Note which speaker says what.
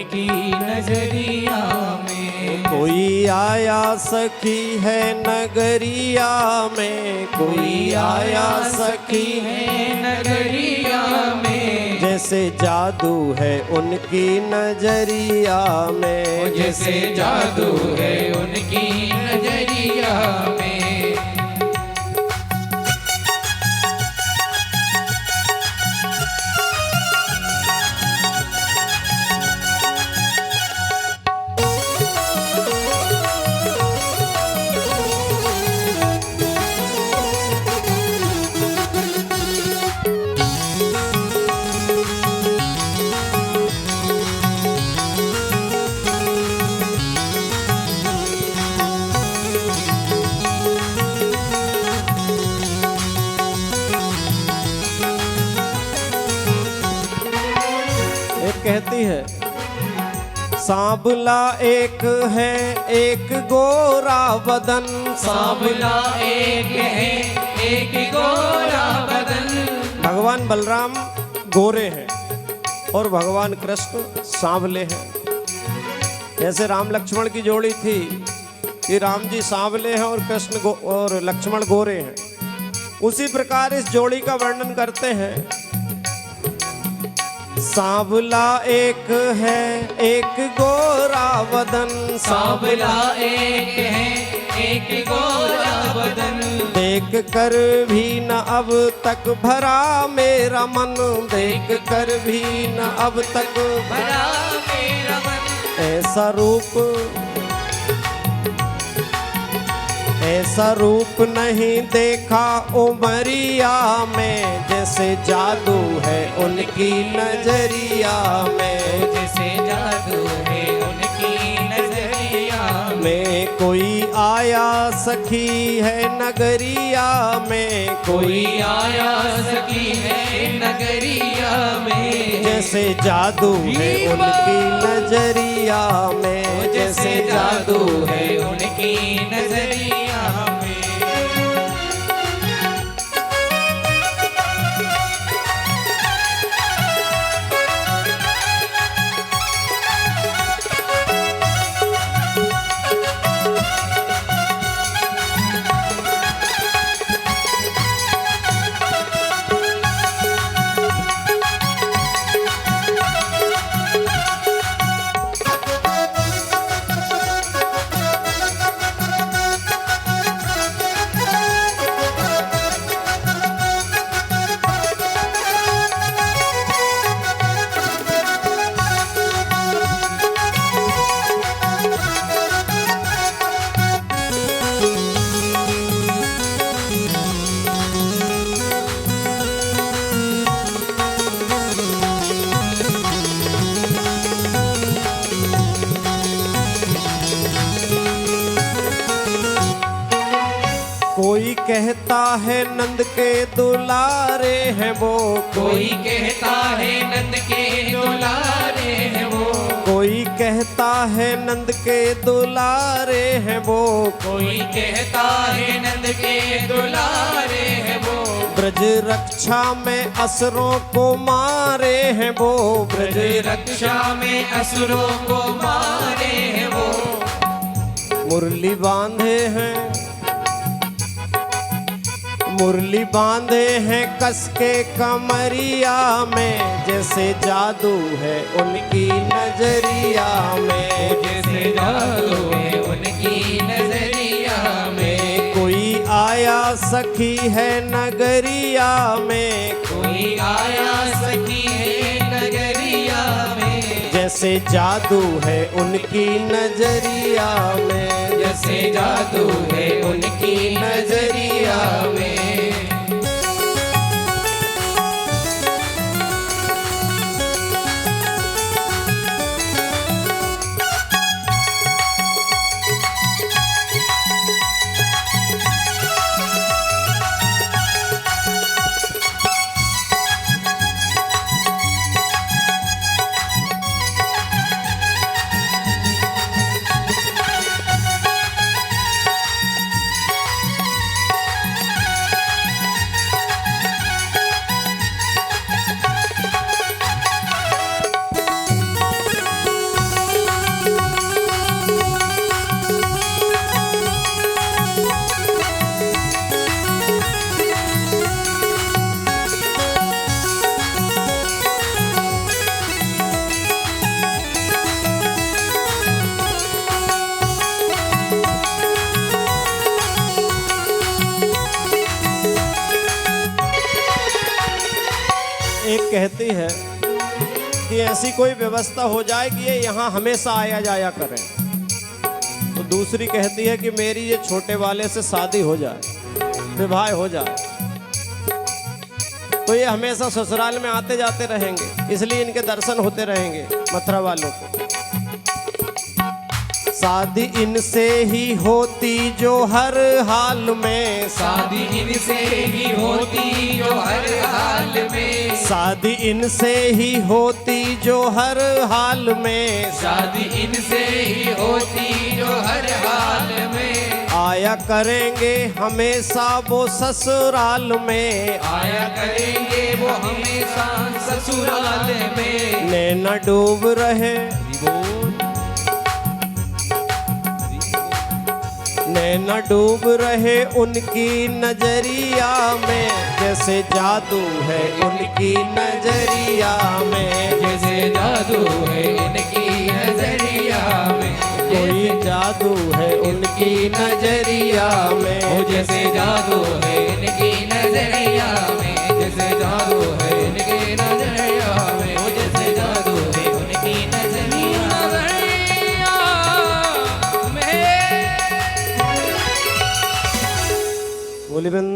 Speaker 1: उनकी नजरिया में।
Speaker 2: कोई आया सखी है नगरिया में, कोई आया सखी
Speaker 1: है नगरिया में।
Speaker 2: जैसे जादू है उनकी नजरिया में,
Speaker 1: जैसे जादू है उनकी नजरिया में।
Speaker 2: कहती है सांवला एक है एक गोरा बदन,
Speaker 1: सांवला एक है एक गोरा बदन।
Speaker 2: भगवान बलराम गोरे हैं और भगवान कृष्ण सांवले हैं। जैसे राम लक्ष्मण की जोड़ी थी कि राम जी सांवले हैं और कृष्ण और लक्ष्मण गोरे हैं, उसी प्रकार इस जोड़ी का वर्णन करते हैं। सांवला एक है एक गोरा बदन,
Speaker 1: सांवला एक है एक गोरा बदन।
Speaker 2: देख कर भी न अब तक भरा मेरा मन, देख कर भी न अब तक
Speaker 1: भरा मेरा मन।
Speaker 2: ऐसा रूप नहीं देखा उमरिया में, जैसे जादू है उनकी नजरिया में,
Speaker 1: जैसे जादू है उनकी नजरिया
Speaker 2: में। कोई आया सखी है नगरिया में,
Speaker 1: कोई आया सखी है नगरिया में।
Speaker 2: जैसे जादू है उनकी नजरिया में,
Speaker 1: जैसे जादू है उनकी नजरिया में।
Speaker 2: कोई कहता है नंद के दुलारे हैं वो,
Speaker 1: कोई कहता है नंद के दुलारे हैं वो।
Speaker 2: कोई कहता है नंद के दुलारे हैं वो,
Speaker 1: कोई कहता है नंद के दुलारे हैं वो।
Speaker 2: ब्रज रक्षा में असुरों को मारे हैं वो,
Speaker 1: ब्रज रक्षा में असुरों को मारे हैं वो।
Speaker 2: मुरली बांधे हैं, मुरली बांधे हैं कस के कमरिया में, जैसे जादू है उनकी नजरिया में,
Speaker 1: जैसे जादू है उनकी नजरिया में।
Speaker 2: कोई आया सखी है नगरिया में,
Speaker 1: कोई आया सखी है नगरिया में।
Speaker 2: जैसे जादू है उनकी नजरिया में,
Speaker 1: जैसे जादू है उनकी नजरिया में।
Speaker 2: कहती है कि ऐसी कोई व्यवस्था हो जाए कि ये यहाँ हमेशा आया जाया करें। तो दूसरी कहती है कि मेरी ये छोटे वाले से शादी हो जाए, विवाह हो जाए, तो ये हमेशा ससुराल में आते जाते रहेंगे, इसलिए इनके दर्शन होते रहेंगे मथुरा वालों को। शादी इनसे ही होती जो हर हाल में,
Speaker 1: शादी इनसे ही होती जो हर हाल में,
Speaker 2: शादी इनसे ही होती जो हर हाल में,
Speaker 1: शादी इनसे ही होती जो हर हाल में,
Speaker 2: आया करेंगे हमेशा वो ससुराल में,
Speaker 1: आया करेंगे वो हमेशा ससुराल में।
Speaker 2: नैना डूब रहे, नैना डूब रहे उनकी नजरिया में, जैसे जादू है उनकी नजरिया में,
Speaker 1: जैसे जादू है इनकी नजरिया में,
Speaker 2: कोई जादू है उनकी नजरिया में,
Speaker 1: ओ जैसे जादू है इनकी नजरिया में, जैसे जादू है इनकी नजरिया में, ओ जैसे जादू है उनकी नजरिया में।
Speaker 2: बोली वृंदा।